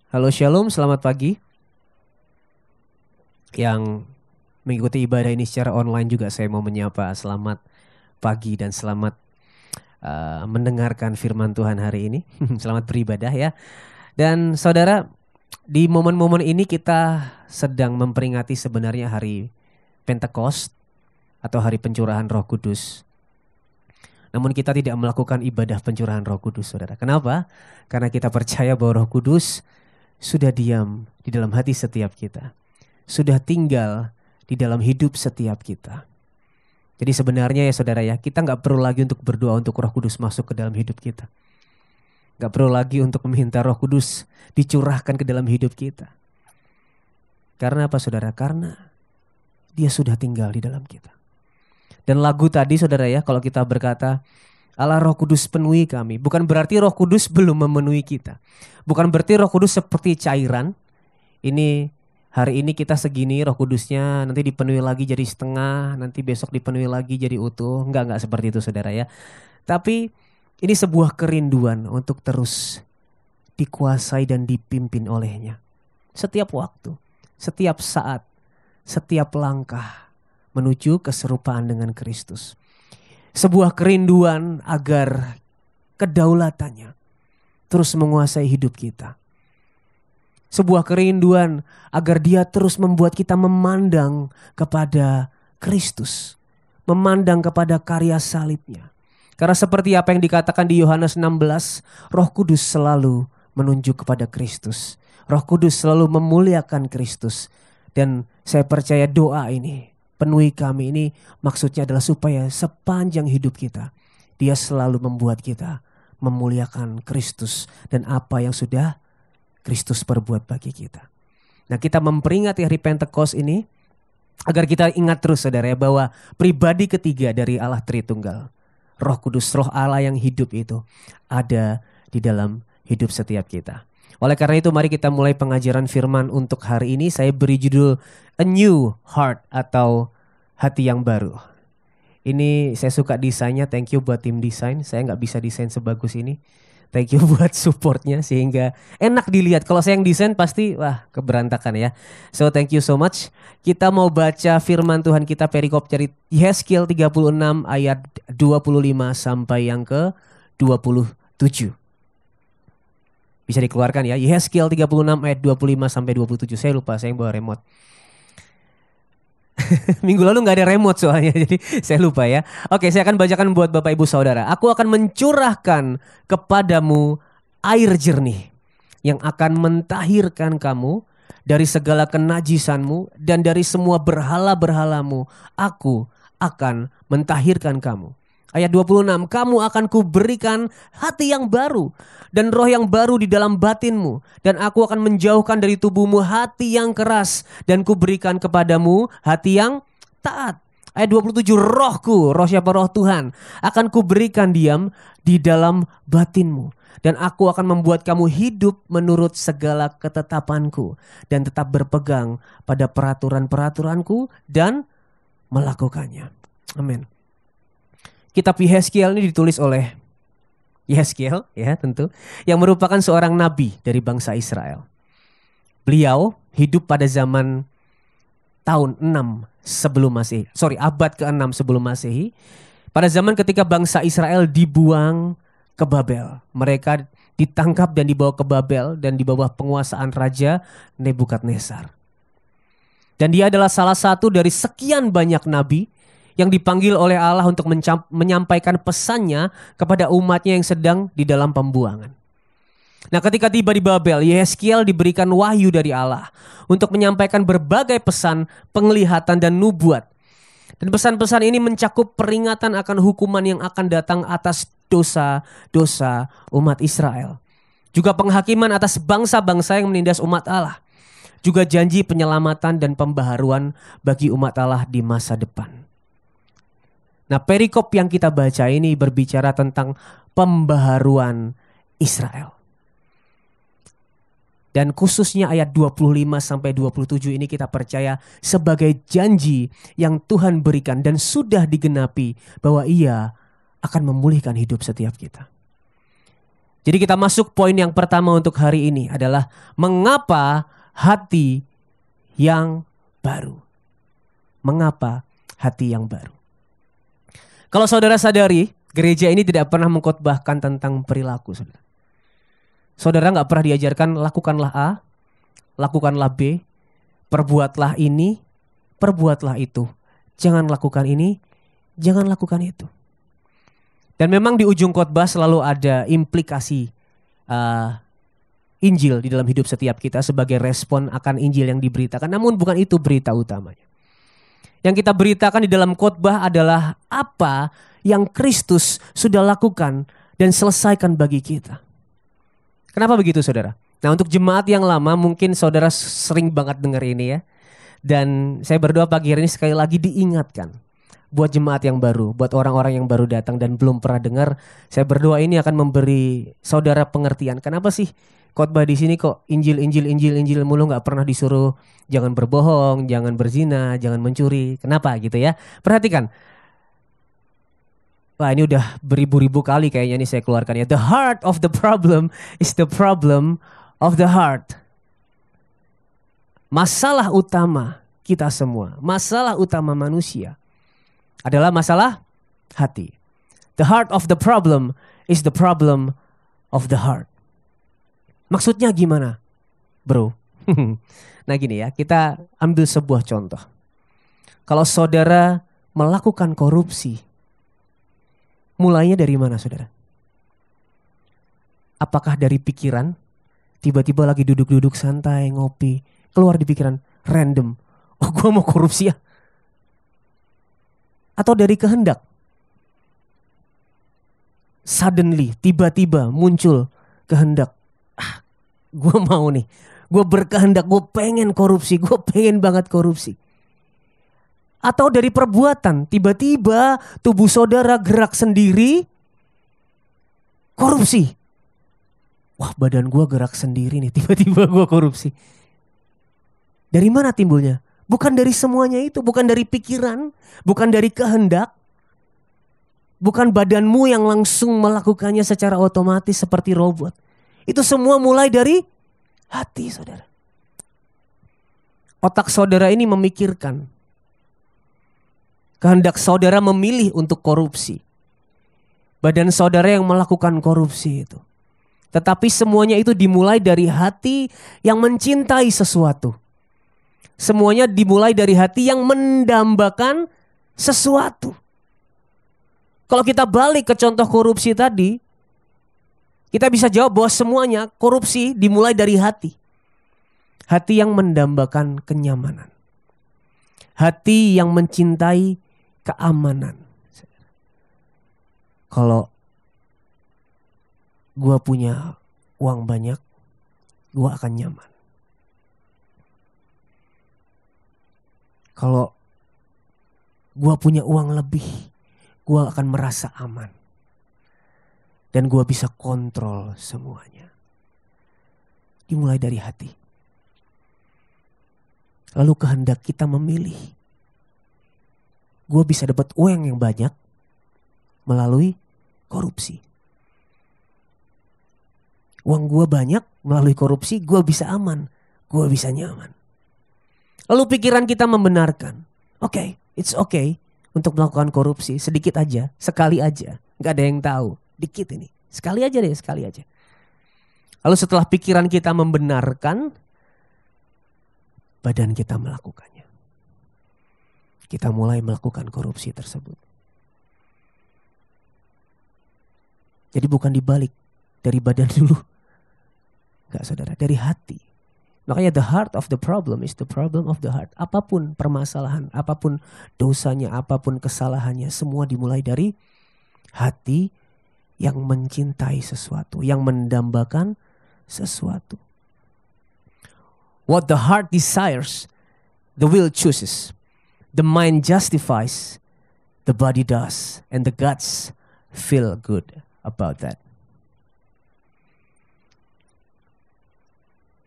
Halo Shalom, selamat pagi. Yang mengikuti ibadah ini secara online juga saya mau menyapa selamat pagi dan selamat mendengarkan firman Tuhan hari ini. Selamat beribadah ya. Dan saudara, di momen-momen ini kita sedang memperingati sebenarnya hari Pentekost atau hari pencurahan Roh Kudus. Namun kita tidak melakukan ibadah pencurahan Roh Kudus, saudara. Kenapa? Karena kita percaya bahwa Roh Kudus sudah diam di dalam hati setiap kita. Sudah tinggal di dalam hidup setiap kita. Jadi sebenarnya ya saudara ya, kita nggak perlu lagi untuk berdoa untuk Roh Kudus masuk ke dalam hidup kita. Nggak perlu lagi untuk meminta Roh Kudus dicurahkan ke dalam hidup kita. Karena apa saudara? Karena Dia sudah tinggal di dalam kita. Dan lagu tadi saudara ya, kalau kita berkata Allah Roh Kudus penuhi kami, bukan berarti Roh Kudus belum memenuhi kita. Bukan berarti Roh Kudus seperti cairan. Ini hari ini kita segini Roh Kudusnya, nanti dipenuhi lagi jadi setengah, nanti besok dipenuhi lagi jadi utuh. Enggak seperti itu saudara ya. Tapi ini sebuah kerinduan untuk terus dikuasai dan dipimpin olehnya. Setiap waktu, setiap saat, setiap langkah menuju keserupaan dengan Kristus. Sebuah kerinduan agar kedaulatannya terus menguasai hidup kita. Sebuah kerinduan agar Dia terus membuat kita memandang kepada Kristus, memandang kepada karya salibnya. Karena seperti apa yang dikatakan di Yohanes 16, Roh Kudus selalu menunjuk kepada Kristus. Roh Kudus selalu memuliakan Kristus. Dan saya percaya doa ini, penuhi kami ini maksudnya adalah supaya sepanjang hidup kita, Dia selalu membuat kita memuliakan Kristus dan apa yang sudah Kristus perbuat bagi kita. Nah, kita memperingati hari Pentekost ini agar kita ingat terus saudara ya, bahwa pribadi ketiga dari Allah Tritunggal, Roh Kudus, Roh Allah yang hidup itu ada di dalam hidup setiap kita. Oleh karena itu mari kita mulai pengajaran firman untuk hari ini. Saya beri judul A New Heart atau hati yang baru. Ini saya suka desainnya, thank you buat tim desain. Saya nggak bisa desain sebagus ini. Thank you buat supportnya sehingga enak dilihat. Kalau saya yang desain pasti wah keberantakan ya. So thank you so much. Kita mau baca firman Tuhan kita perikop dari Yehezkiel 36 ayat 25 sampai yang ke 27. Bisa dikeluarkan ya. Yehezkiel 36 ayat 25 sampai 27. Saya lupa, saya yang bawa remote. Minggu lalu gak ada remote soalnya, jadi saya lupa ya. Oke, saya akan bacakan buat Bapak Ibu Saudara. Aku akan mencurahkan kepadamu air jernih yang akan mentahirkan kamu dari segala kenajisanmu dan dari semua berhala-berhalamu. Aku akan mentahirkan kamu. Ayat 26, kamu akan kuberikan hati yang baru dan roh yang baru di dalam batinmu. Dan aku akan menjauhkan dari tubuhmu hati yang keras dan kuberikan kepadamu hati yang taat. Ayat 27, rohku, roh siapa? Roh Tuhan, akan kuberikan diam di dalam batinmu. Dan aku akan membuat kamu hidup menurut segala ketetapanku dan tetap berpegang pada peraturan-peraturanku dan melakukannya. Amin. Kitab Yehezkiel ini ditulis oleh Yehezkiel ya tentu, yang merupakan seorang nabi dari bangsa Israel. Beliau hidup pada zaman tahun 6 sebelum Masehi. Abad ke-6 sebelum Masehi. Pada zaman ketika bangsa Israel dibuang ke Babel. Mereka ditangkap dan dibawa ke Babel dan di bawah penguasaan Raja Nebukadnezar. Dan dia adalah salah satu dari sekian banyak nabi yang dipanggil oleh Allah untuk menyampaikan pesannya kepada umatnya yang sedang di dalam pembuangan. Nah, ketika tiba di Babel, Yehezkiel diberikan wahyu dari Allah untuk menyampaikan berbagai pesan, penglihatan dan nubuat. Dan pesan-pesan ini mencakup peringatan akan hukuman yang akan datang atas dosa-dosa umat Israel. Juga penghakiman atas bangsa-bangsa yang menindas umat Allah. Juga janji penyelamatan dan pembaharuan bagi umat Allah di masa depan. Nah, perikop yang kita baca ini berbicara tentang pembaharuan Israel. Dan khususnya ayat 25 sampai 27 ini kita percaya sebagai janji yang Tuhan berikan dan sudah digenapi bahwa Ia akan memulihkan hidup setiap kita. Jadi kita masuk poin yang pertama untuk hari ini adalah mengapa hati yang baru. Mengapa hati yang baru? Kalau saudara sadari, gereja ini tidak pernah mengkhotbahkan tentang perilaku, saudara. Saudara nggak pernah diajarkan lakukanlah A, lakukanlah B, perbuatlah ini, perbuatlah itu. Jangan lakukan ini, jangan lakukan itu. Dan memang di ujung khotbah selalu ada implikasi Injil di dalam hidup setiap kita sebagai respon akan Injil yang diberitakan. Namun bukan itu berita utamanya. Yang kita beritakan di dalam khotbah adalah apa yang Kristus sudah lakukan dan selesaikan bagi kita. Kenapa begitu, saudara? Nah, untuk jemaat yang lama mungkin saudara sering banget dengar ini ya. Dan saya berdoa pagi hari ini sekali lagi diingatkan. Buat jemaat yang baru, buat orang-orang yang baru datang dan belum pernah dengar, saya berdoa ini akan memberi saudara pengertian. Kenapa sih khotbah di sini kok Injil mulu, nggak pernah disuruh jangan berbohong, jangan berzina, jangan mencuri. Kenapa gitu ya? Perhatikan. Wah, ini udah beribu-ribu kali kayaknya nih saya keluarkan ya. The heart of the problem is the problem of the heart. Masalah utama kita semua, masalah utama manusia adalah masalah hati. The heart of the problem is the problem of the heart. Maksudnya gimana, bro? Nah gini ya, kita ambil sebuah contoh. Kalau saudara melakukan korupsi, mulainya dari mana, saudara? Apakah dari pikiran? Tiba-tiba lagi duduk-duduk santai, ngopi, keluar di pikiran, random. Oh, gue mau korupsi ya. Atau dari kehendak? Suddenly, tiba-tiba muncul kehendak. Gue mau nih. Gue berkehendak, gue pengen korupsi, gue pengen banget korupsi. Atau dari perbuatan, tiba-tiba tubuh saudara gerak sendiri, korupsi. Wah, badan gue gerak sendiri nih, tiba-tiba gue korupsi. Dari mana timbulnya? Bukan dari semuanya itu, bukan dari pikiran, bukan dari kehendak. Bukan badanmu yang langsung melakukannya secara otomatis seperti robot. Itu semua mulai dari hati, saudara. Otak saudara ini memikirkan. Kehendak saudara memilih untuk korupsi. Badan saudara yang melakukan korupsi itu. Tetapi semuanya itu dimulai dari hati yang mencintai sesuatu. Semuanya dimulai dari hati yang mendambakan sesuatu. Kalau kita balik ke contoh korupsi tadi, kita bisa jawab bahwa semuanya korupsi dimulai dari hati. Hati yang mendambakan kenyamanan. Hati yang mencintai keamanan. Kalau gue punya uang banyak, gue akan nyaman. Kalau gue punya uang lebih, gue akan merasa aman. Dan gue bisa kontrol semuanya. Dimulai dari hati. Lalu kehendak kita memilih. Gue bisa dapat uang yang banyak melalui korupsi. Uang gue banyak melalui korupsi, gue bisa aman. Gue bisa nyaman. Lalu pikiran kita membenarkan. Oke, it's okay untuk melakukan korupsi. Sedikit aja, sekali aja. Gak ada yang tahu. Dikit ini. Sekali aja deh, sekali aja. Lalu setelah pikiran kita membenarkan, badan kita melakukannya. Kita mulai melakukan korupsi tersebut. Jadi bukan dibalik. Dari badan dulu. Enggak, saudara. Dari hati. Makanya the heart of the problem is the problem of the heart. Apapun permasalahan, apapun dosanya, apapun kesalahannya, semua dimulai dari hati yang mencintai sesuatu, yang mendambakan sesuatu. What the heart desires, the will chooses. The mind justifies, the body does, and the guts feel good about that.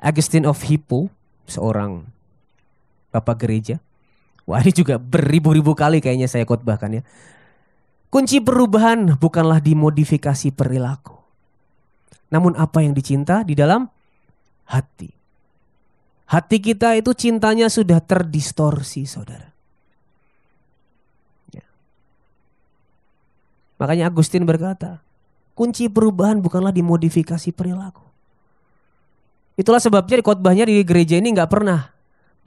Augustine of Hippo, seorang bapak gereja. Wah, ini juga beribu-ribu kali kayaknya saya khotbahkan ya. Kunci perubahan bukanlah dimodifikasi perilaku, Namun apa yang dicinta di dalam hati. Hati kita itu cintanya sudah terdistorsi, saudara. Ya. Makanya Agustin berkata, kunci perubahan bukanlah dimodifikasi perilaku. Itulah sebabnya di khotbahnya di gereja ini nggak pernah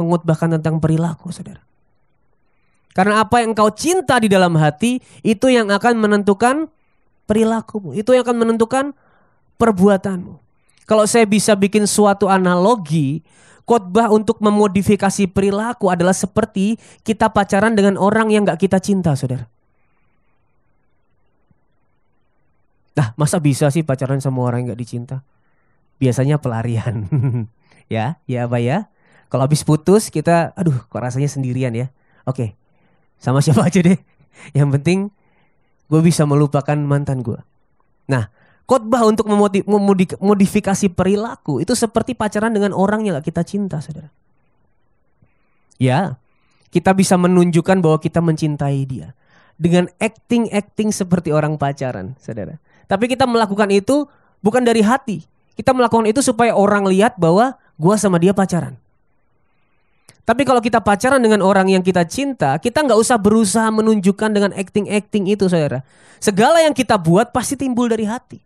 mengkhotbahkan tentang perilaku, saudara. Karena apa yang engkau cinta di dalam hati, itu yang akan menentukan perilakumu. Itu yang akan menentukan perbuatanmu. Kalau saya bisa bikin suatu analogi, khotbah untuk memodifikasi perilaku adalah seperti kita pacaran dengan orang yang gak kita cinta, saudara. Nah, masa bisa sih pacaran sama orang yang gak dicinta? Biasanya pelarian. Ya apa ya? Kalau habis putus kita, aduh kok rasanya sendirian ya. Oke, sama siapa aja deh. Yang penting gue bisa melupakan mantan gue. Nah, khotbah untuk memodifikasi perilaku itu seperti pacaran dengan orang yang gak kita cinta, saudara. Ya, kita bisa menunjukkan bahwa kita mencintai dia dengan acting seperti orang pacaran, saudara. Tapi kita melakukan itu bukan dari hati. Kita melakukan itu supaya orang lihat bahwa gua sama dia pacaran. Tapi kalau kita pacaran dengan orang yang kita cinta, kita nggak usah berusaha menunjukkan dengan acting itu, saudara. Segala yang kita buat pasti timbul dari hati.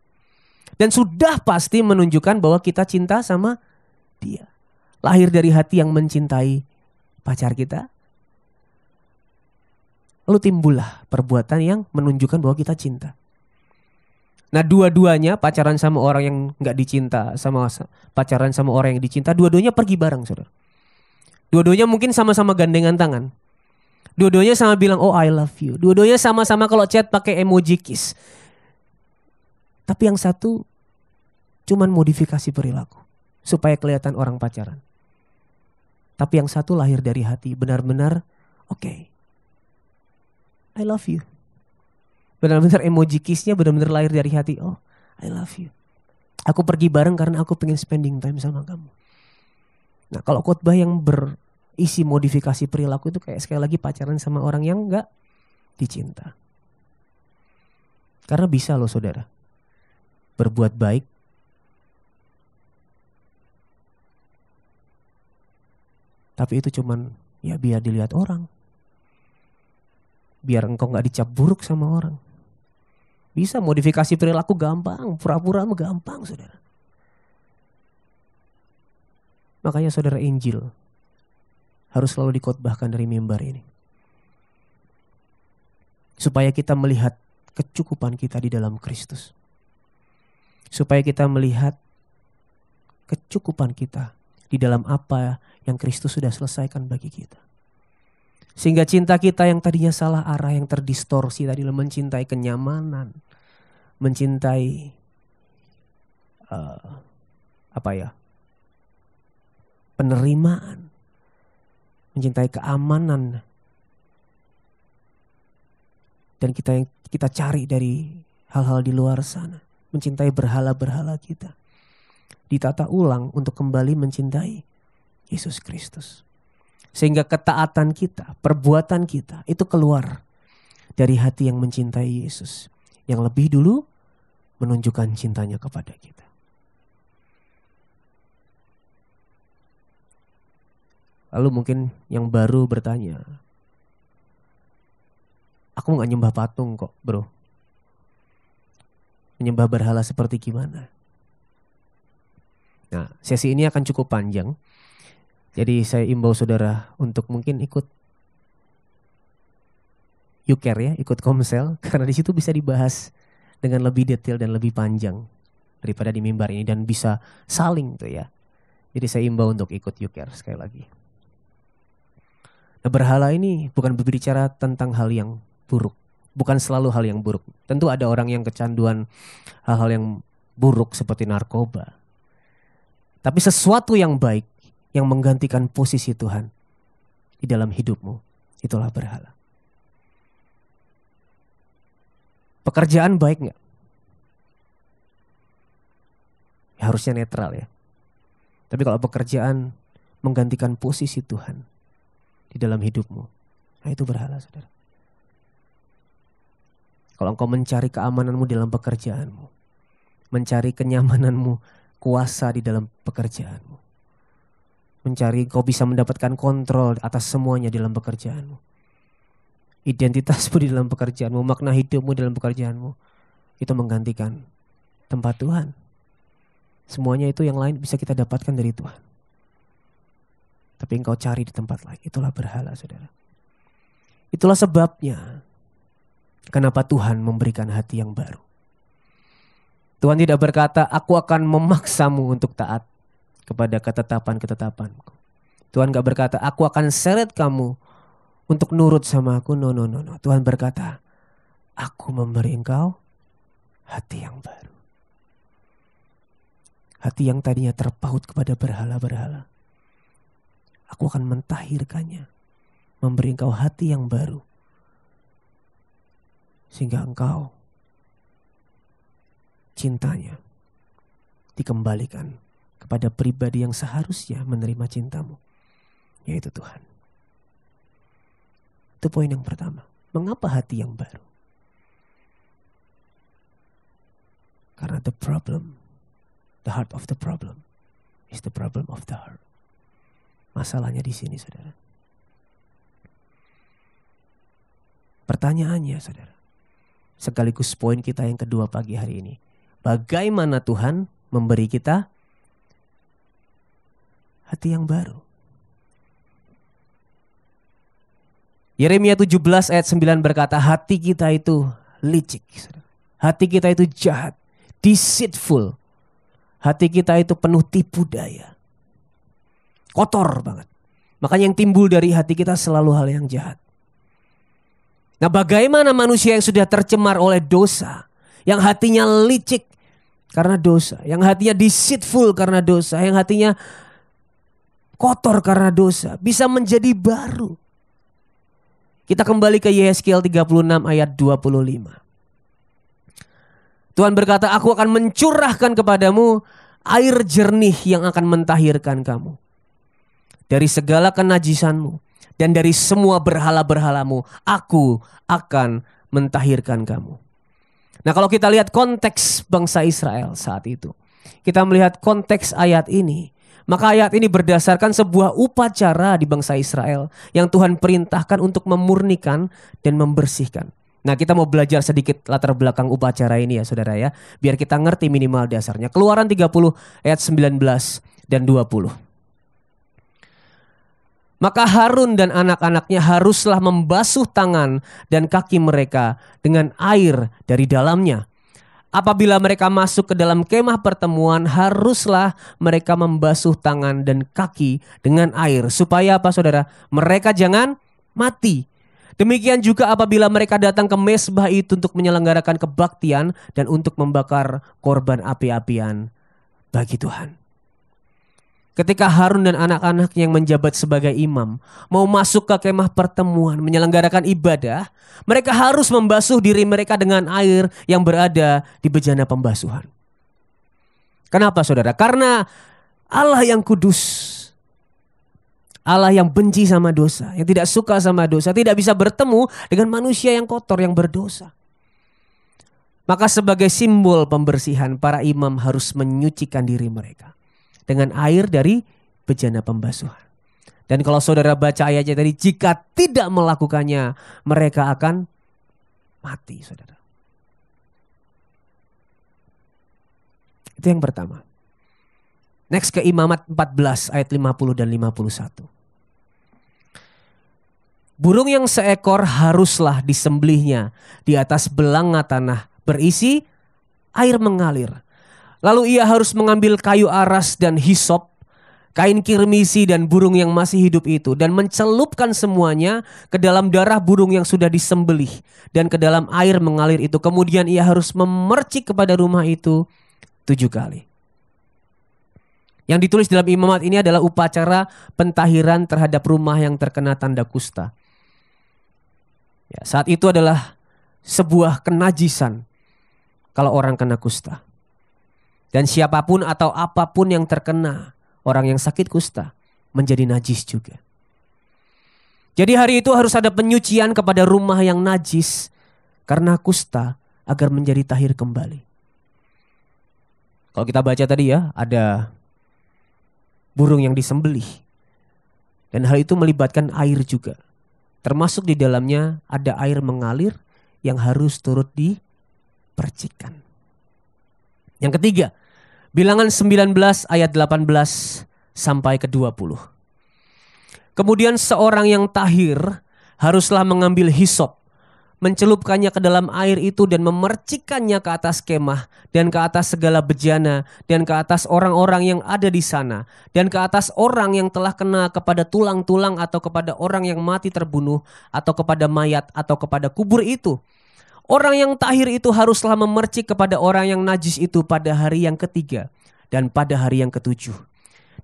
Dan sudah pasti menunjukkan bahwa kita cinta sama dia. Lahir dari hati yang mencintai pacar kita. Lalu timbullah perbuatan yang menunjukkan bahwa kita cinta. Nah, dua-duanya pacaran sama orang yang nggak dicinta, sama pacaran sama orang yang dicinta, dua-duanya pergi bareng, saudara. Dua-duanya mungkin sama-sama gandengan tangan. Dua-duanya sama bilang, oh I love you. Dua-duanya sama-sama kalau chat pakai emoji kiss. Tapi yang satu cuman modifikasi perilaku supaya kelihatan orang pacaran. Tapi yang satu lahir dari hati, benar-benar okay, I love you. Benar-benar emoji kissnya benar-benar lahir dari hati. Oh, I love you. Aku pergi bareng karena aku pengen spending time sama kamu. Nah, kalau khotbah yang berisi modifikasi perilaku itu kayak sekali lagi pacaran sama orang yang gak dicinta. Karena bisa loh, saudara, berbuat baik tapi itu cuman ya biar dilihat orang. Biar engkau gak dicap buruk sama orang. Bisa modifikasi perilaku gampang, pura-pura gampang, saudara. Makanya saudara, Injil harus selalu dikhotbahkan dari mimbar ini. Supaya kita melihat kecukupan kita di dalam Kristus. Supaya kita melihat kecukupan kita di dalam apa yang Kristus sudah selesaikan bagi kita. Sehingga cinta kita yang tadinya salah arah, yang terdistorsi tadi, mencintai kenyamanan, mencintai penerimaan, mencintai keamanan, dan kita cari dari hal-hal di luar sana, mencintai berhala-berhala kita, ditata ulang untuk kembali mencintai Yesus Kristus. Sehingga ketaatan kita, perbuatan kita itu keluar dari hati yang mencintai Yesus, yang lebih dulu menunjukkan cintanya kepada kita. Lalu mungkin yang baru bertanya, aku gak nyembah patung kok bro. Menyembah berhala seperti gimana? Nah, sesi ini akan cukup panjang. Jadi saya imbau saudara untuk mungkin ikut YouCare ya, ikut Komsel. Karena di situ bisa dibahas dengan lebih detail dan lebih panjang daripada di mimbar ini. Dan bisa saling tuh ya. Jadi saya imbau untuk ikut YouCare sekali lagi. Nah, berhala ini bukan berbicara tentang hal yang buruk. Bukan selalu hal yang buruk. Tentu ada orang yang kecanduan hal-hal yang buruk seperti narkoba. Tapi sesuatu yang baik yang menggantikan posisi Tuhan di dalam hidupmu, itulah berhala. Pekerjaan baik gak? Ya, harusnya netral ya. Tapi kalau pekerjaan menggantikan posisi Tuhan di dalam hidupmu, nah itu berhala, saudara. Kalau engkau mencari keamananmu dalam pekerjaanmu, mencari kenyamananmu, kuasa di dalam pekerjaanmu. Mencari kau bisa mendapatkan kontrol atas semuanya di dalam pekerjaanmu. Identitasmu di dalam pekerjaanmu, makna hidupmu di dalam pekerjaanmu. Itu menggantikan tempat Tuhan. Semuanya itu yang lain bisa kita dapatkan dari Tuhan. Tapi engkau cari di tempat lain. Itulah berhala, saudara. Itulah sebabnya kenapa Tuhan memberikan hati yang baru. Tuhan tidak berkata, aku akan memaksamu untuk taat kepada ketetapan-ketetapanku. Tuhan gak berkata, aku akan seret kamu untuk nurut sama aku. No. Tuhan berkata, aku memberi engkau hati yang baru. Hati yang tadinya terpaut kepada berhala-berhala. Aku akan mentahirkannya. Memberi engkau hati yang baru. Sehingga engkau cintanya dikembalikan kepada pribadi yang seharusnya menerima cintamu, yaitu Tuhan. Itu poin yang pertama. Mengapa hati yang baru? Karena the heart of the problem is the problem of the heart. Masalahnya di sini, saudara. Pertanyaannya, saudara, sekaligus poin kita yang kedua pagi hari ini. Bagaimana Tuhan memberi kita hati yang baru? Yeremia 17 ayat 9 berkata, hati kita itu licik. Hati kita itu jahat, deceitful. Hati kita itu penuh tipu daya. Kotor banget. Makanya yang timbul dari hati kita selalu hal yang jahat. Nah, bagaimana manusia yang sudah tercemar oleh dosa, yang hatinya licik karena dosa, yang hatinya deceitful karena dosa, yang hatinya kotor karena dosa, bisa menjadi baru? Kita kembali ke Yehezkiel 36 ayat 25. Tuhan berkata, aku akan mencurahkan kepadamu air jernih yang akan mentahirkan kamu dari segala kenajisanmu. Dan dari semua berhala-berhalamu, aku akan mentahirkan kamu. Nah, kalau kita lihat konteks bangsa Israel saat itu, kita melihat konteks ayat ini, maka ayat ini berdasarkan sebuah upacara di bangsa Israel yang Tuhan perintahkan untuk memurnikan dan membersihkan. Nah, kita mau belajar sedikit latar belakang upacara ini ya saudara ya, biar kita ngerti minimal dasarnya. Keluaran 30 ayat 19 dan 20. Maka Harun dan anak-anaknya haruslah membasuh tangan dan kaki mereka dengan air dari dalamnya. Apabila mereka masuk ke dalam kemah pertemuan, haruslah mereka membasuh tangan dan kaki dengan air. Supaya apa saudara? Mereka jangan mati. Demikian juga apabila mereka datang ke mezbah itu untuk menyelenggarakan kebaktian dan untuk membakar korban api-apian bagi Tuhan. Ketika Harun dan anak-anaknya yang menjabat sebagai imam mau masuk ke kemah pertemuan menyelenggarakan ibadah, mereka harus membasuh diri mereka dengan air yang berada di bejana pembasuhan. Kenapa saudara? Karena Allah yang kudus, Allah yang benci sama dosa, yang tidak suka sama dosa, tidak bisa bertemu dengan manusia yang kotor, yang berdosa. Maka sebagai simbol pembersihan, para imam harus menyucikan diri mereka dengan air dari bejana pembasuhan. Dan kalau saudara baca ayatnya tadi, jika tidak melakukannya, mereka akan mati, saudara. Itu yang pertama. Next ke Imamat 14 ayat 50 dan 51. Burung yang seekor haruslah disembelihnya di atas belanga tanah berisi air mengalir. Lalu ia harus mengambil kayu aras dan hisop, kain kirmisi dan burung yang masih hidup itu, dan mencelupkan semuanya ke dalam darah burung yang sudah disembelih dan ke dalam air mengalir itu. Kemudian ia harus memercik kepada rumah itu 7 kali. Yang ditulis dalam imamat ini adalah upacara pentahiran terhadap rumah yang terkena tanda kusta. Ya, saat itu adalah sebuah kenajisan kalau orang kena kusta. Dan siapapun atau apapun yang terkena, orang yang sakit kusta menjadi najis juga. Jadi hari itu harus ada penyucian kepada rumah yang najis karena kusta agar menjadi tahir kembali. Kalau kita baca tadi ya, ada burung yang disembelih. Dan hal itu melibatkan air juga. Termasuk di dalamnya ada air mengalir yang harus turut dipercikkan. Yang ketiga, Bilangan 19 ayat 18 sampai ke 20. Kemudian seorang yang tahir haruslah mengambil hisop, mencelupkannya ke dalam air itu dan memercikkannya ke atas kemah dan ke atas segala bejana dan ke atas orang-orang yang ada di sana dan ke atas orang yang telah kena kepada tulang-tulang atau kepada orang yang mati terbunuh atau kepada mayat atau kepada kubur itu. Orang yang tahir itu haruslah memercik kepada orang yang najis itu pada hari yang ketiga dan pada hari yang ketujuh.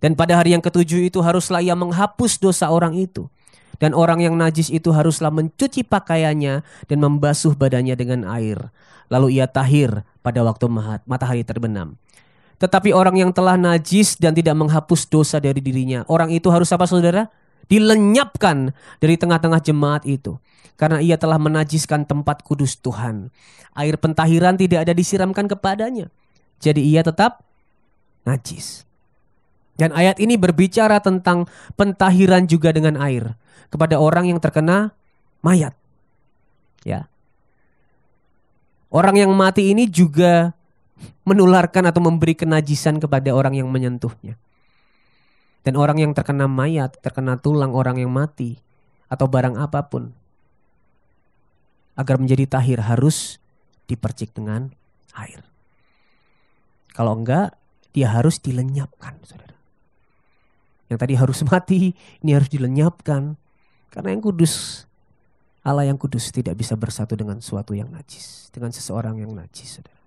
Dan pada hari yang ketujuh itu haruslah ia menghapus dosa orang itu. Dan orang yang najis itu haruslah mencuci pakaiannya dan membasuh badannya dengan air. Lalu ia tahir pada waktu matahari terbenam. Tetapi orang yang telah najis dan tidak menghapus dosa dari dirinya, orang itu harus apa saudara? Dilenyapkan dari tengah-tengah jemaat itu. Karena ia telah menajiskan tempat kudus Tuhan. Air pentahiran tidak ada disiramkan kepadanya. Jadi ia tetap najis. Dan ayat ini berbicara tentang pentahiran juga dengan air. Kepada orang yang terkena mayat. Ya. Orang yang mati ini juga menularkan atau memberi kenajisan kepada orang yang menyentuhnya. Dan orang yang terkena mayat, terkena tulang orang yang mati atau barang apapun, agar menjadi tahir harus dipercik dengan air. Kalau enggak, dia harus dilenyapkan, saudara. Yang tadi harus mati, ini harus dilenyapkan. Karena yang kudus, Allah yang kudus tidak bisa bersatu dengan sesuatu yang najis, dengan seseorang yang najis, saudara.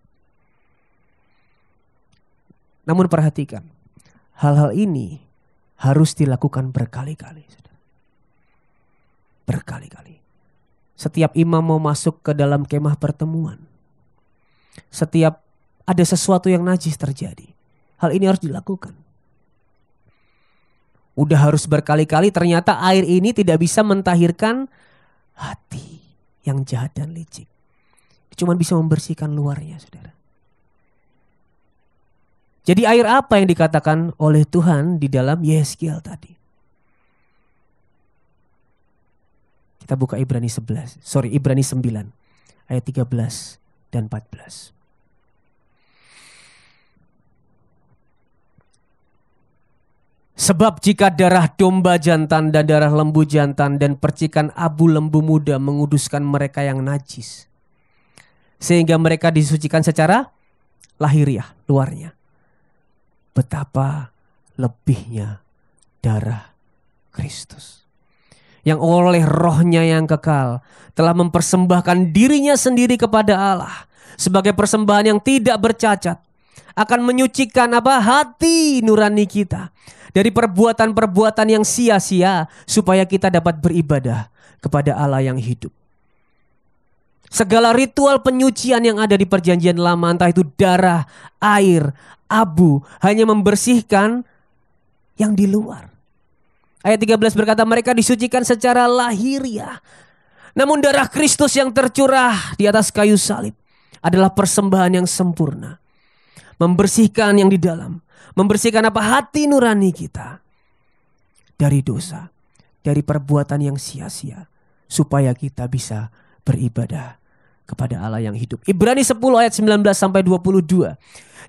Namun perhatikan, hal-hal ini harus dilakukan berkali-kali, saudara. Berkali-kali. Setiap imam mau masuk ke dalam kemah pertemuan, setiap ada sesuatu yang najis terjadi, hal ini harus dilakukan. Udah harus berkali-kali, ternyata air ini tidak bisa mentahirkan hati yang jahat dan licik. Cuma bisa membersihkan luarnya, saudara. Jadi air apa yang dikatakan oleh Tuhan di dalam Yehezkiel tadi? Kita buka Ibrani 9 ayat 13 dan 14. Sebab jika darah domba jantan dan darah lembu jantan dan percikan abu lembu muda menguduskan mereka yang najis, sehingga mereka disucikan secara lahiriah, luarnya, betapa lebihnya darah Kristus, yang oleh rohnya yang kekal telah mempersembahkan dirinya sendiri kepada Allah sebagai persembahan yang tidak bercacat, akan menyucikan hati nurani kita dari perbuatan-perbuatan yang sia-sia, supaya kita dapat beribadah kepada Allah yang hidup. Segala ritual penyucian yang ada di perjanjian lama, entah itu darah, air, abu, hanya membersihkan yang di luar. Ayat 13 berkata mereka disucikan secara lahiriah. Namun darah Kristus yang tercurah di atas kayu salib adalah persembahan yang sempurna. Membersihkan yang di dalam. Membersihkan hati nurani kita dari dosa, dari perbuatan yang sia-sia, supaya kita bisa beribadah kepada Allah yang hidup. Ibrani 10 ayat 19 sampai 22.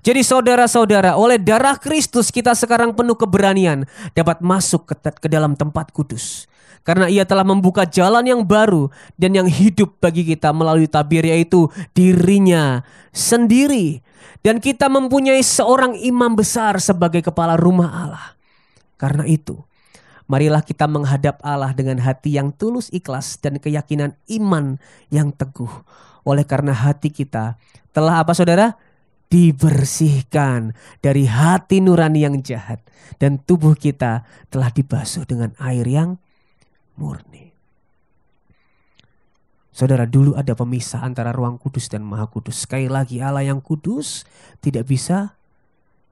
Jadi saudara-saudara, oleh darah Kristus kita sekarang penuh keberanian dapat masuk ke dalam tempat kudus. Karena ia telah membuka jalan yang baru dan yang hidup bagi kita melalui tabir, yaitu dirinya sendiri. Dan kita mempunyai seorang imam besar sebagai kepala rumah Allah. Karena itu, marilah kita menghadap Allah dengan hati yang tulus ikhlas dan keyakinan iman yang teguh. Oleh karena hati kita telah saudara? Dibersihkan dari hati nurani yang jahat. Dan tubuh kita telah dibasuh dengan air yang murni. Saudara, dulu ada pemisah antara ruang kudus dan maha kudus. Sekali lagi, Allah yang kudus tidak bisa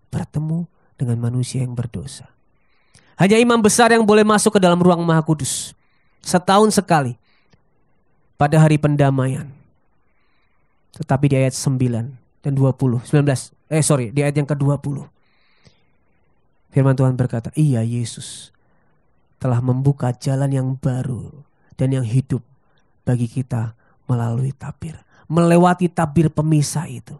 bertemu dengan manusia yang berdosa. Hanya imam besar yang boleh masuk ke dalam ruang maha kudus setahun sekali pada hari pendamaian. Tetapi di ayat 9 dan 20, 19 Di ayat yang ke-20. Firman Tuhan berkata, "Ia Yesus telah membuka jalan yang baru dan yang hidup bagi kita melalui tabir." Melewati tabir pemisah itu.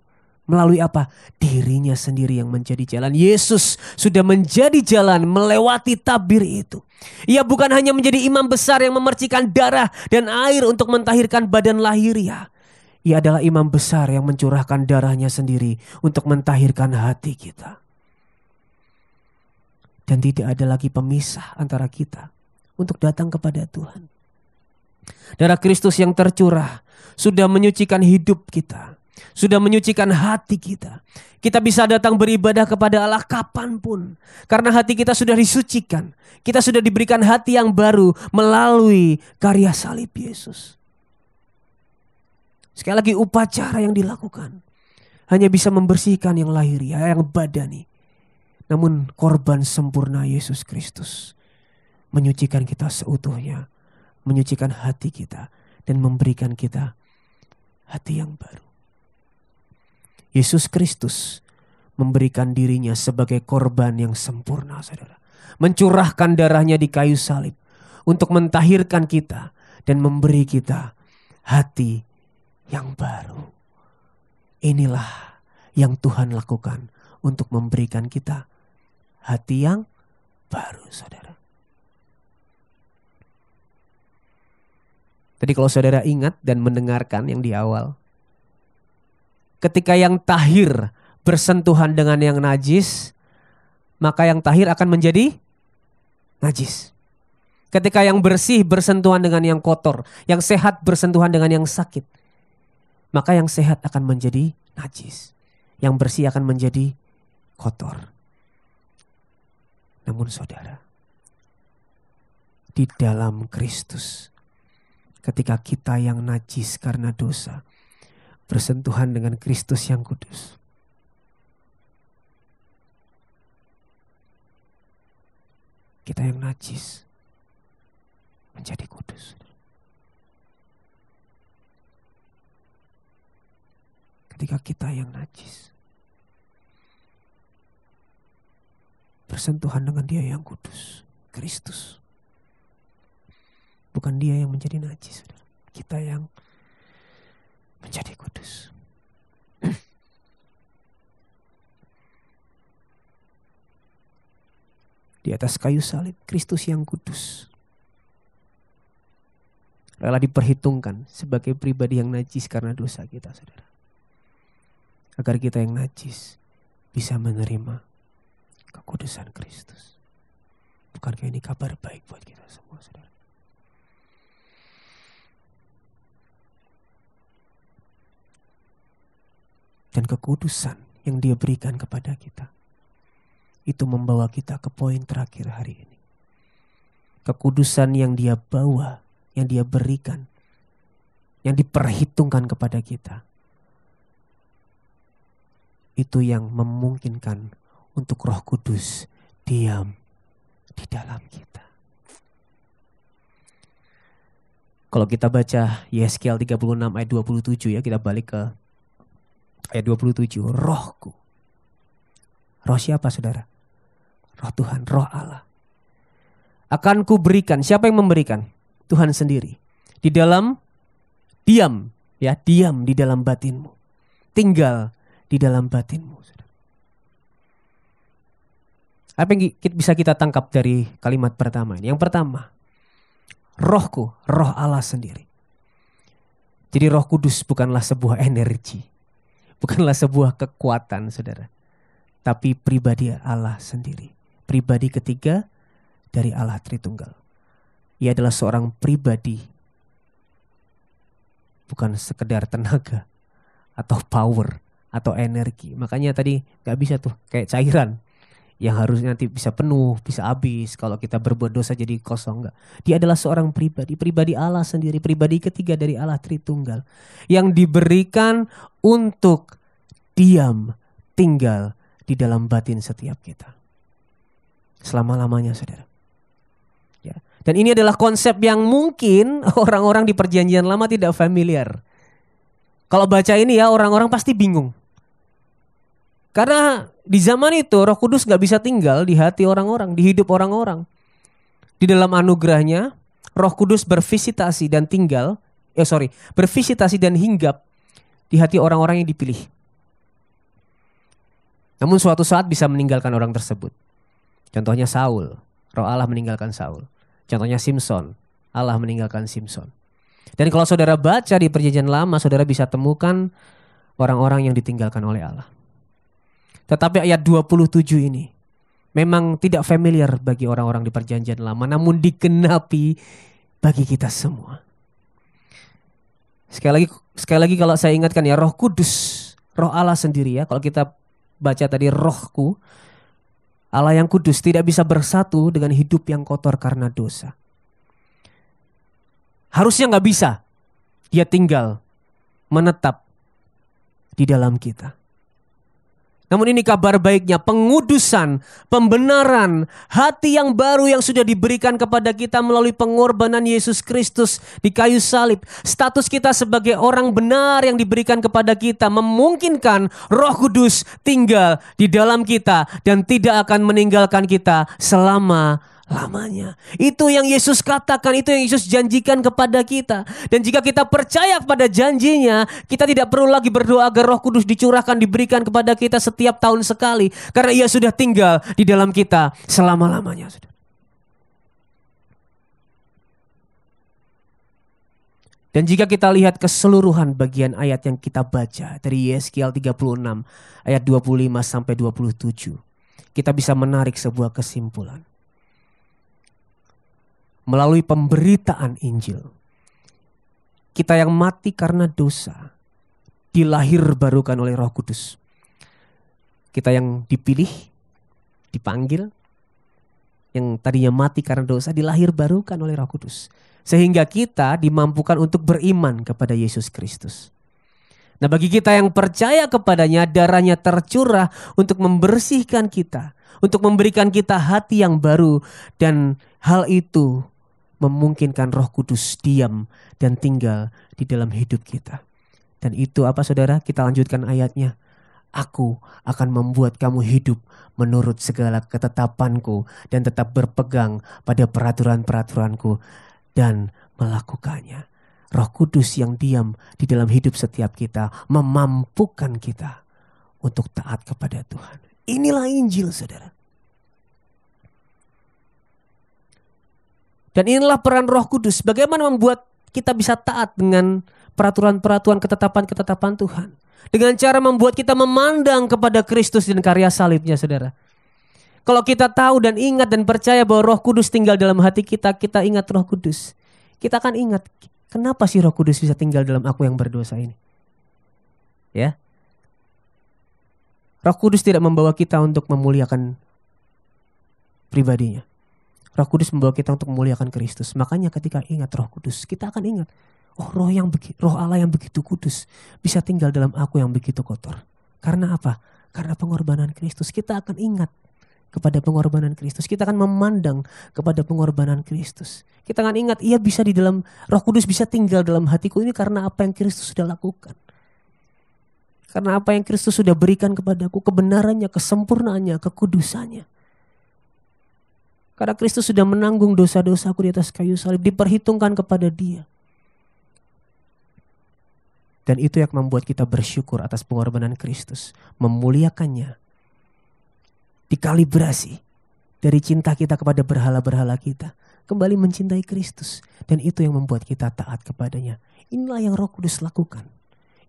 Melalui apa? Dirinya sendiri yang menjadi jalan. Yesus sudah menjadi jalan melewati tabir itu. Ia bukan hanya menjadi imam besar yang memercikan darah dan air untuk mentahirkan badan lahiriah. Ia adalah imam besar yang mencurahkan darahnya sendiri untuk mentahirkan hati kita. Dan tidak ada lagi pemisah antara kita untuk datang kepada Tuhan. Darah Kristus yang tercurah sudah menyucikan hidup kita, sudah menyucikan hati kita. Kita bisa datang beribadah kepada Allah kapanpun, karena hati kita sudah disucikan. Kita sudah diberikan hati yang baru melalui karya salib Yesus. Sekali lagi, upacara yang dilakukan hanya bisa membersihkan yang lahiriah, yang badani. Namun korban sempurna Yesus Kristus menyucikan kita seutuhnya, menyucikan hati kita, dan memberikan kita hati yang baru. Yesus Kristus memberikan dirinya sebagai korban yang sempurna, saudara. Mencurahkan darahnya di kayu salib untuk mentahirkan kita dan memberi kita hati yang baru. Inilah yang Tuhan lakukan untuk memberikan kita hati yang baru, saudara. Tadi kalau saudara ingat dan mendengarkan yang di awal, ketika yang tahir bersentuhan dengan yang najis, maka yang tahir akan menjadi najis. Ketika yang bersih bersentuhan dengan yang kotor, yang sehat bersentuhan dengan yang sakit, maka yang sehat akan menjadi najis, yang bersih akan menjadi kotor. Namun saudara, di dalam Kristus, ketika kita yang najis karena dosa bersentuhan dengan Kristus yang kudus, kita yang najis menjadi kudus. Ketika kita yang najis bersentuhan dengan Dia yang kudus, Kristus, bukan Dia yang menjadi najis, saudara. Kita yang menjadi kudus. Di atas kayu salib, Kristus yang kudus rela diperhitungkan sebagai pribadi yang najis karena dosa kita, saudara. Agar kita yang najis bisa menerima kekudusan Kristus. Bukankah ini kabar baik buat kita semua, saudara? Dan kekudusan yang Dia berikan kepada kita, itu membawa kita ke poin terakhir hari ini. Kekudusan yang Dia bawa, yang Dia berikan, yang diperhitungkan kepada kita, itu yang memungkinkan untuk Roh Kudus diam di dalam kita. Kalau kita baca Yeskiel 36 ayat 27 ya, kita balik ke ayat 27. Rohku. Roh siapa, saudara? Roh Tuhan, Roh Allah. Akan ku berikan. Siapa yang memberikan? Tuhan sendiri. Di dalam diam, ya, diam di dalam batinmu. Tinggal di dalam batinmu, saudara. Apa yang bisa kita tangkap dari kalimat pertama ini? Yang pertama, Rohku, Roh Allah sendiri. Jadi Roh Kudus bukanlah sebuah energi, bukanlah sebuah kekuatan, saudara. Tapi pribadi Allah sendiri. Pribadi ketiga dari Allah Tritunggal. Ia adalah seorang pribadi. Bukan sekedar tenaga atau power atau energi. Makanya tadi gak bisa tuh kayak cairan yang harus nanti bisa penuh, bisa habis kalau kita berbuat dosa jadi kosong. Enggak. Dia adalah seorang pribadi. Pribadi Allah sendiri. Pribadi ketiga dari Allah Tritunggal. Yang diberikan untuk diam, tinggal di dalam batin setiap kita. Selama-lamanya, saudara. Ya. Dan ini adalah konsep yang mungkin orang-orang di perjanjian lama tidak familiar. Kalau baca ini ya, orang-orang pasti bingung. Karena di zaman itu Roh Kudus gak bisa tinggal di hati orang-orang, di hidup orang-orang. Di dalam anugerahnya Roh Kudus bervisitasi dan bervisitasi dan hinggap di hati orang-orang yang dipilih. Namun suatu saat bisa meninggalkan orang tersebut. Contohnya Saul, Roh Allah meninggalkan Saul. Contohnya Simson, Allah meninggalkan Simson. Dan kalau saudara baca di Perjanjian Lama, saudara bisa temukan orang-orang yang ditinggalkan oleh Allah. Tetapi ayat 27 ini memang tidak familiar bagi orang-orang di Perjanjian Lama, namun digenapi bagi kita semua. Sekali lagi kalau saya ingatkan ya, Roh Kudus, Roh Allah sendiri ya. Kalau kita baca tadi rohku, Allah yang kudus tidak bisa bersatu dengan hidup yang kotor karena dosa. Harusnya gak bisa dia tinggal, menetap di dalam kita. Namun ini kabar baiknya, pengudusan, pembenaran, hati yang baru yang sudah diberikan kepada kita melalui pengorbanan Yesus Kristus di kayu salib. Status kita sebagai orang benar yang diberikan kepada kita memungkinkan Roh Kudus tinggal di dalam kita dan tidak akan meninggalkan kita selama-lamanya. Itu yang Yesus katakan, itu yang Yesus janjikan kepada kita. Dan jika kita percaya kepada janjinya, kita tidak perlu lagi berdoa agar Roh Kudus dicurahkan, diberikan kepada kita setiap tahun sekali. Karena ia sudah tinggal di dalam kita selama-lamanya. Dan jika kita lihat keseluruhan bagian ayat yang kita baca dari Yeskiel 36 ayat 25 sampai 27, kita bisa menarik sebuah kesimpulan. Melalui pemberitaan Injil, kita yang mati karena dosa dilahirbarukan oleh Roh Kudus. Kita yang dipilih, dipanggil, yang tadinya mati karena dosa dilahirbarukan oleh Roh Kudus. Sehingga kita dimampukan untuk beriman kepada Yesus Kristus. Nah, bagi kita yang percaya kepadanya, darahnya tercurah untuk membersihkan kita, untuk memberikan kita hati yang baru, dan hal itu memungkinkan Roh Kudus diam dan tinggal di dalam hidup kita. Dan itu apa saudara? Kita lanjutkan ayatnya. Aku akan membuat kamu hidup menurut segala ketetapanku dan tetap berpegang pada peraturan-peraturanku dan melakukannya. Roh Kudus yang diam di dalam hidup setiap kita memampukan kita untuk taat kepada Tuhan. Inilah Injil saudara. Dan inilah peran Roh Kudus. Bagaimana membuat kita bisa taat dengan peraturan-peraturan, ketetapan-ketetapan Tuhan. Dengan cara membuat kita memandang kepada Kristus dan karya salibnya saudara. Kalau kita tahu dan ingat dan percaya bahwa Roh Kudus tinggal dalam hati kita, kita ingat Roh Kudus. Kita akan ingat, kenapa sih Roh Kudus bisa tinggal dalam aku yang berdosa ini? Ya. Roh Kudus tidak membawa kita untuk memuliakan pribadinya. Roh Kudus membawa kita untuk memuliakan Kristus. Makanya ketika ingat Roh Kudus, kita akan ingat, oh Roh Allah yang begitu kudus bisa tinggal dalam aku yang begitu kotor. Karena apa? Karena pengorbanan Kristus. Kita akan ingat kepada pengorbanan Kristus. Kita akan memandang kepada pengorbanan Kristus. Kita akan ingat, ia bisa di dalam, Roh Kudus bisa tinggal dalam hatiku ini karena apa yang Kristus sudah lakukan. Karena apa yang Kristus sudah berikan kepadaku, kebenarannya, kesempurnaannya, kekudusannya. Karena Kristus sudah menanggung dosa-dosaku di atas kayu salib, diperhitungkan kepada Dia. Dan itu yang membuat kita bersyukur atas pengorbanan Kristus, memuliakannya, dikalibrasi dari cinta kita kepada berhala-berhala kita, kembali mencintai Kristus. Dan itu yang membuat kita taat kepadanya. Inilah yang Roh Kudus lakukan.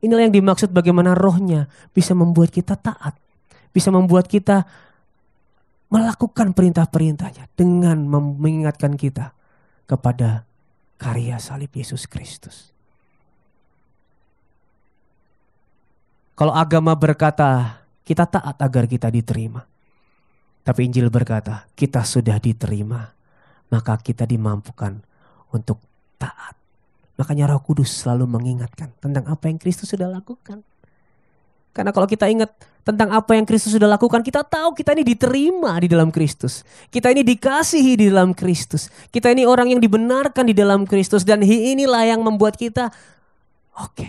Inilah yang dimaksud bagaimana rohnya bisa membuat kita taat, bisa membuat kita melakukan perintah-perintahnya dengan mengingatkan kita kepada karya salib Yesus Kristus. Kalau agama berkata kita taat agar kita diterima, tapi Injil berkata kita sudah diterima, maka kita dimampukan untuk taat. Makanya Roh Kudus selalu mengingatkan tentang apa yang Kristus sudah lakukan. Karena kalau kita ingat tentang apa yang Kristus sudah lakukan, kita tahu kita ini diterima di dalam Kristus. Kita ini dikasihi di dalam Kristus. Kita ini orang yang dibenarkan di dalam Kristus. Dan inilah yang membuat kita, oke,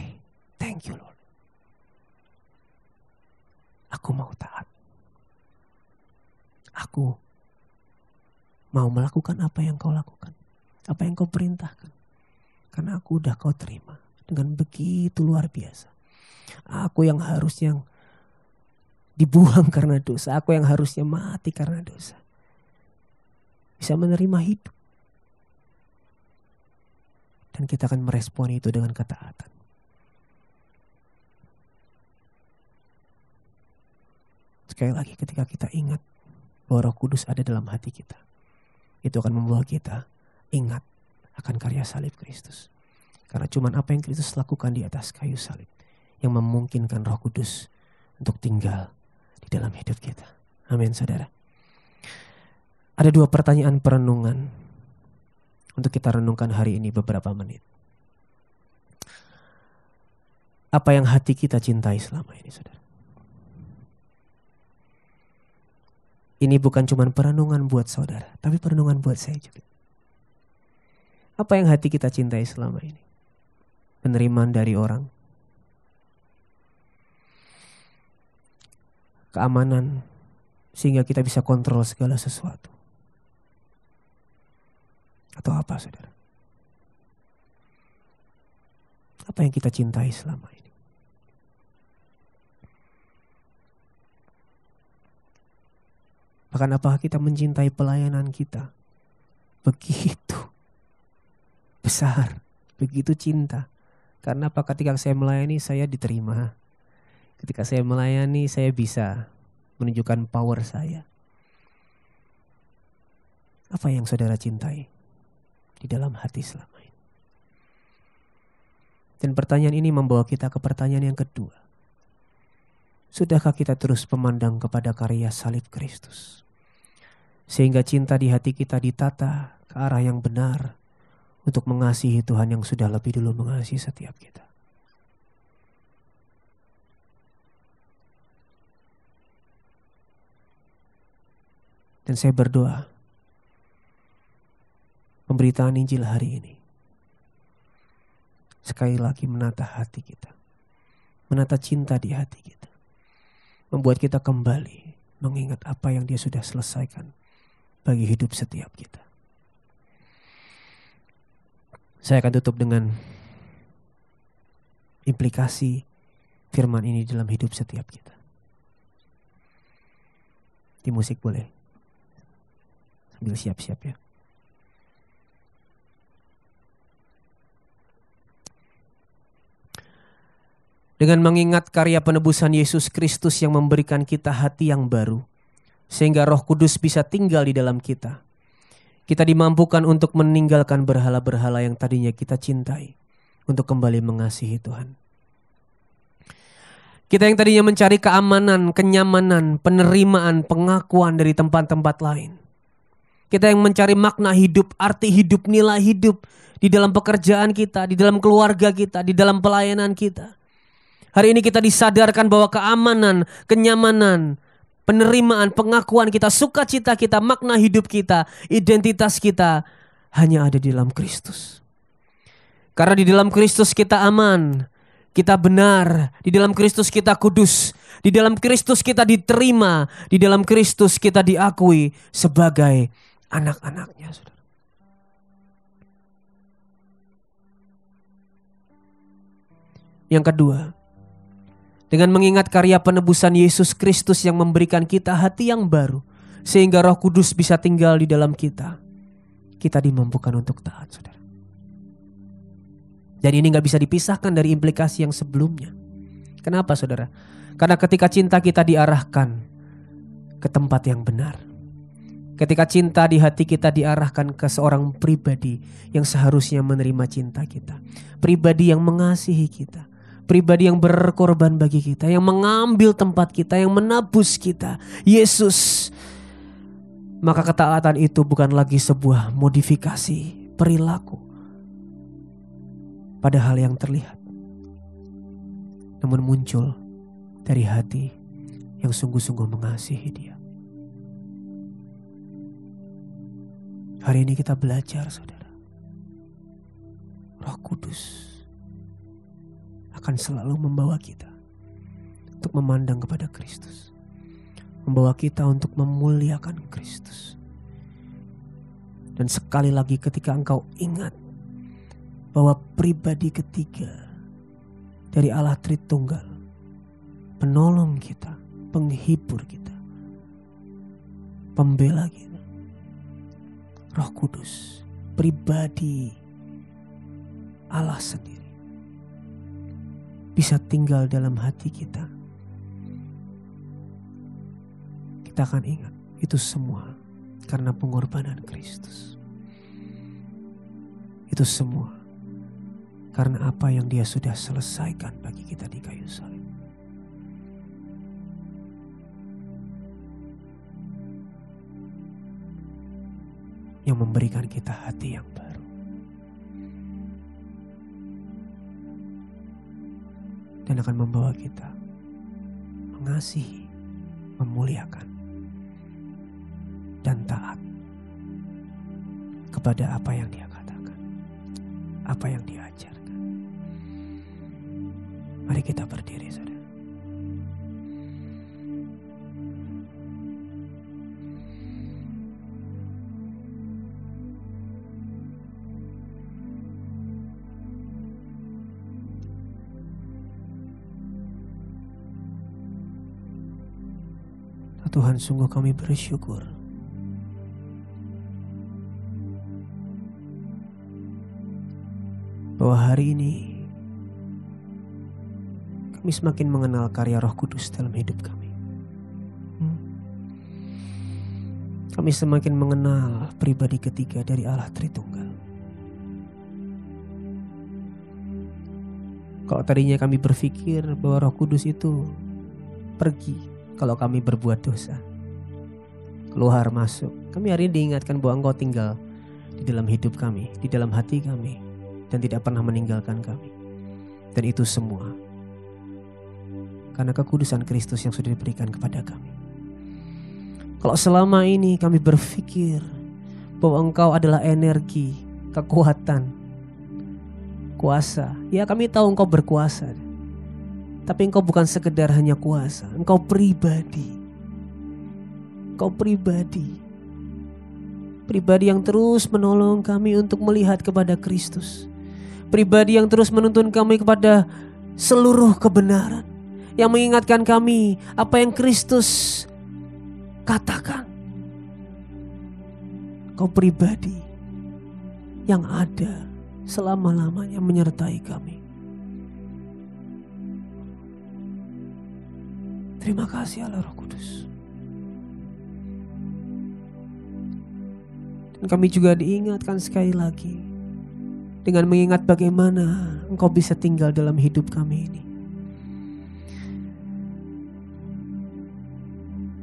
thank you Lord. Aku Aku mau taat. Aku mau melakukan apa yang kau lakukan. Apa yang kau perintahkan. Karena aku udah kau terima dengan begitu luar biasa. Aku yang harusnya dibuang karena dosa. Aku yang harusnya mati karena dosa. Bisa menerima hidup. Dan kita akan merespon itu dengan ketaatan. Sekali lagi ketika kita ingat bahwa Roh Kudus ada dalam hati kita. Itu akan membawa kita ingat akan karya salib Kristus. Karena cuma apa yang Kristus lakukan di atas kayu salib yang memungkinkan Roh Kudus untuk tinggal di dalam hidup kita. Amin, saudara. Ada 2 pertanyaan perenungan untuk kita renungkan hari ini beberapa menit. Apa yang hati kita cintai selama ini, saudara? Ini bukan cuma perenungan buat saudara, tapi perenungan buat saya juga. Apa yang hati kita cintai selama ini? Penerimaan dari orang. Keamanan, sehingga kita bisa kontrol segala sesuatu. Atau apa, saudara? Apa yang kita cintai selama ini? Bahkan apakah kita mencintai pelayanan kita begitu besar, begitu cinta. Karena apa? Ketika saya melayani saya diterima. Ketika saya melayani saya bisa menunjukkan power saya. Apa yang saudara cintai di dalam hati selama ini? Dan pertanyaan ini membawa kita ke pertanyaan yang kedua. Sudahkah kita terus memandang kepada karya salib Kristus? Sehingga cinta di hati kita ditata ke arah yang benar untuk mengasihi Tuhan yang sudah lebih dulu mengasihi setiap kita. Dan saya berdoa, pemberitaan Injil hari ini sekali lagi menata hati kita, menata cinta di hati kita. Membuat kita kembali mengingat apa yang Dia sudah selesaikan bagi hidup setiap kita. Saya akan tutup dengan implikasi firman ini dalam hidup setiap kita. Di musik boleh. Sambil siap-siap ya. Dengan mengingat karya penebusan Yesus Kristus yang memberikan kita hati yang baru, sehingga Roh Kudus bisa tinggal di dalam kita. Kita dimampukan untuk meninggalkan berhala-berhala yang tadinya kita cintai, untuk kembali mengasihi Tuhan. Kita yang tadinya mencari keamanan, kenyamanan, penerimaan, pengakuan dari tempat-tempat lain. Kita yang mencari makna hidup, arti hidup, nilai hidup di dalam pekerjaan kita, di dalam keluarga kita, di dalam pelayanan kita. Hari ini kita disadarkan bahwa keamanan, kenyamanan, penerimaan, pengakuan kita, sukacita kita, makna hidup kita, identitas kita hanya ada di dalam Kristus. Karena di dalam Kristus kita aman, kita benar, di dalam Kristus kita kudus, di dalam Kristus kita diterima, di dalam Kristus kita diakui sebagai anak-anaknya, saudara. Yang kedua, dengan mengingat karya penebusan Yesus Kristus yang memberikan kita hati yang baru, sehingga Roh Kudus bisa tinggal di dalam kita, kita dimampukan untuk taat, saudara. Dan ini gak bisa dipisahkan dari implikasi yang sebelumnya. Kenapa, saudara? Karena ketika cinta kita diarahkan ke tempat yang benar, ketika cinta di hati kita diarahkan ke seorang pribadi yang seharusnya menerima cinta kita, pribadi yang mengasihi kita, pribadi yang berkorban bagi kita, yang mengambil tempat kita, yang menebus kita, Yesus. Maka ketaatan itu bukan lagi sebuah modifikasi perilaku pada hal yang terlihat, namun muncul dari hati yang sungguh-sungguh mengasihi Dia. Hari ini kita belajar, saudara, Roh Kudus akan selalu membawa kita untuk memandang kepada Kristus. membawa kita untuk memuliakan Kristus. Dan sekali lagi ketika engkau ingat bahwa pribadi ketiga dari Allah Tritunggal, penolong kita, penghibur kita, pembela kita, Roh Kudus, pribadi Allah sendiri, bisa tinggal dalam hati kita. Kita akan ingat itu semua karena pengorbanan Kristus. Itu semua karena apa yang Dia sudah selesaikan bagi kita di kayu salib. Yang memberikan kita hati yang baru. Dan akan membawa kita mengasihi, memuliakan, dan taat kepada apa yang Dia katakan, apa yang Dia ajarkan. Mari kita berdiri, saudara. Tuhan, sungguh kami bersyukur bahwa hari ini kami semakin mengenal karya Roh Kudus dalam hidup kami. Kami semakin mengenal pribadi ketiga dari Allah Tritunggal. Kalau tadinya kami berpikir bahwa Roh Kudus itu pergi kalau kami berbuat dosa, keluar masuk, kami hari ini diingatkan bahwa Engkau tinggal di dalam hidup kami, di dalam hati kami, dan tidak pernah meninggalkan kami. Dan itu semua karena kekudusan Kristus yang sudah diberikan kepada kami. Kalau selama ini kami berpikir bahwa Engkau adalah energi, kekuatan, kuasa, ya kami tahu Engkau berkuasa. Tapi Engkau bukan sekedar hanya kuasa, Engkau pribadi. Engkau pribadi. Pribadi yang terus menolong kami untuk melihat kepada Kristus. Pribadi yang terus menuntun kami kepada seluruh kebenaran. Yang mengingatkan kami apa yang Kristus katakan. Engkau pribadi yang ada selama-lamanya menyertai kami. Terima kasih Allah Roh Kudus. Dan kami juga diingatkan sekali lagi dengan mengingat bagaimana Engkau bisa tinggal dalam hidup kami ini.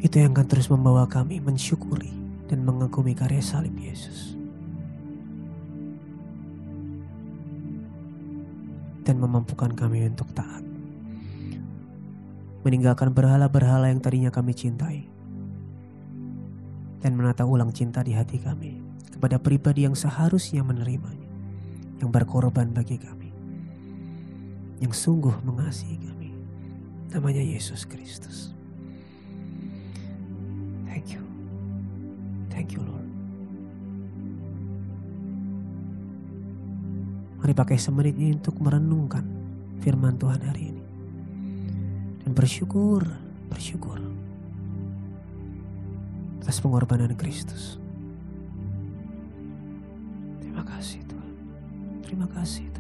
Itu yang akan terus membawa kami mensyukuri dan mengagumi karya salib Yesus. Dan memampukan kami untuk taat. Meninggalkan berhala-berhala yang tadinya kami cintai. Dan menata ulang cinta di hati kami kepada pribadi yang seharusnya menerimanya. Yang berkorban bagi kami. Yang sungguh mengasihi kami. Namanya Yesus Kristus. Thank you. Thank you Lord. Mari pakai semenit ini untuk merenungkan firman Tuhan hari ini. Dan bersyukur atas pengorbanan Kristus. Terima kasih Tuhan. Terima kasih Tuhan.